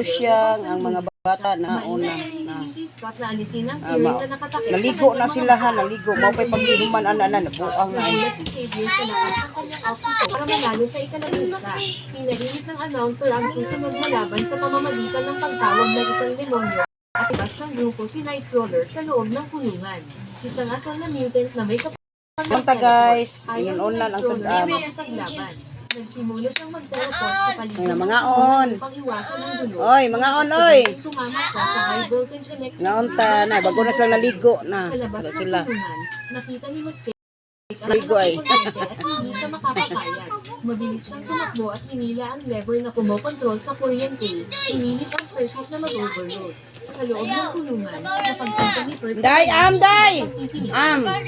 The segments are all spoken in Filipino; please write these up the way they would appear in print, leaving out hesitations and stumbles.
siya ang mga bata na una naligo na sila ha, naligo mo pa'y paghihuman anan buang na para manalo sa ika-11. Pinahimik ng announcer ang susunod na laban sa pamamagitan ng pagtawag ng isang demonyo at ibas ng grupo si Nightcrawler sa loob ng kulungan. Isang asol na mutant na may Punta guys, yun unan ang sundam. Nagsimula siyang mag-teleport sa paligid mga on. upang iwasan ang gulo. Oy, mga on, oy. Tumama siya sa high voltage electric. Naunta na, bago na silang naligo na. Sa labas ng Sila. kulungan, nakita ni Mustang ang Ligo ay. at hindi siya makapapayag. Mabilis siyang tumakbo at hinila ang lever na kumokontrol sa kuryente. Inilit ang circuit na mag-overload. Sa loob ng kulungan, napagtanto ni Kurt. Day!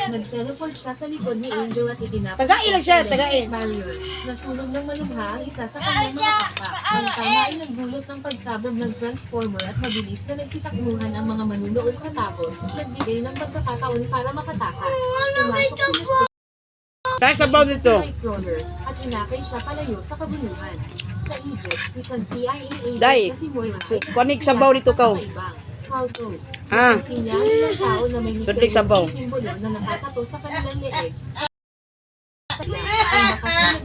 Nag-teleport siya sa likod ni Angel at itinapos Tagain lang siya, tagain. barrier. Nasunog ng malubha ang isa sa kanyang mga kapwa. Ang tama ay nagdulot ng pagsabog ng transformer at mabilis na nagsitakbuhan ang mga manunood sa tapon. Nagbigay ng pagkakataon para makatakas. Pumasok si Mr. Kaya sabaw dito. Nightcrawler at inakay siya palayo sa kabuluhan. Sa Egypt, isang CIA agent Day, na si Moira kunig sabaw dito ka. How to? Ah. Sinyali ng tao na may Sundig sabaw. misteryosong simbolo na nakatato sa kanilang leeg.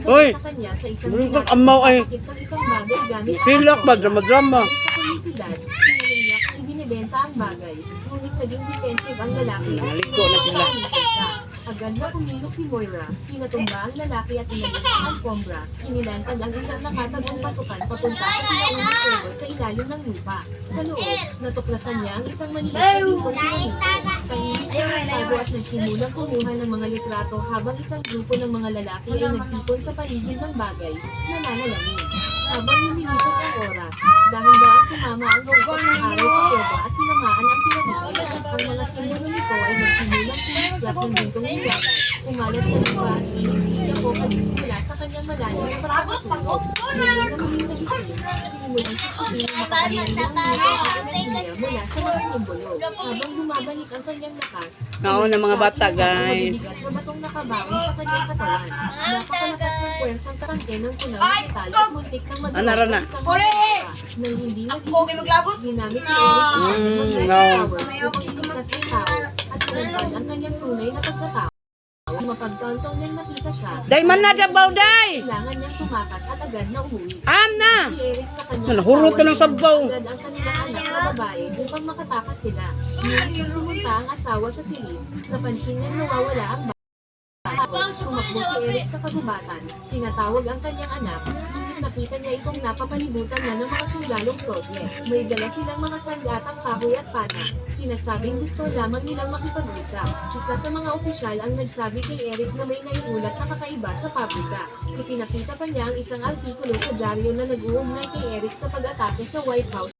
Oy, Sa kanya sa isang bro, amaw ay. Nakakit ng isang bagay gamit ang Silak ba? Drama-drama. sa publisidad, pinanunyak na ibinibenta ang bagay. Ngunit naging defensive ang lalaki at Naligo na sila. siya. Agad na kumilos si Moira, pinatumba ang lalaki at inalis ang alfombra. Inilantad ang isang nakatagong pasukan papunta sa sinaunang kuweba sa ilalim ng lupa. Sa loob, natuklasan niya ang isang maliit na pintong pinahinto. Tahimik siya nagtago at nagsimulang kumuha ng mga litrato habang isang grupo ng mga lalaki ay nagtipon sa paligid ng bagay na nanalamin. Habang lumilipas ang oras, dahan-dahan tumama ang sikat ng araw sa kuweba at tinamaan ang piramide. Ang mga simbolo nito ay nagsimulang pumislap ng bintong liwanag. Umalat sa lupa at inisip si Apocalypse mula sa kanyang malalim na pagkakatulog. Ngayon na muling nagising, sinimulang siksikin ang makapangyari ng dito ang enerhiya mula sa mga simbolo. Habang bumabalik ang kanyang lakas, Oo na mga bata guys. mabibigat na batong nakabaon sa kanyang katawan. Napakalakas ng puwersang tarangke ng punaw na metal at muntik ng Anara na. isang mga nang hindi nag-iisip, ginamit ni Eric ang kanyang magnetic powers upang iligtas ang tao at pinagpag ang kanyang tunay na pagkatao. Mapagtanto niyang nakita siya, Day man na sabaw, day! kailangan niyang tumakas at agad na umuwi. Na! Si Eric sa kanyang Nahurot ka ng sabaw. agad ang kanilang anak na babae upang makatakas sila. Ngunit nang pumunta ang asawa sa silid, napansin niyang nawawala ang bata. Tumakbo si Eric sa kagubatan, tinatawag ang kanyang anak, ngunit nakita niya itong napapalibutan na ng mga sundalong Soviet. May dala silang mga sandatang kahoy at pana, sinasabing gusto lamang nilang makipag-usap. Isa sa mga opisyal ang nagsabi kay Eric na may naiulat na kakaiba sa pabrika. Ipinakita pa niya ang isang artikulo sa dyaryo na nag-uugnay kay Eric sa pag-atake sa White House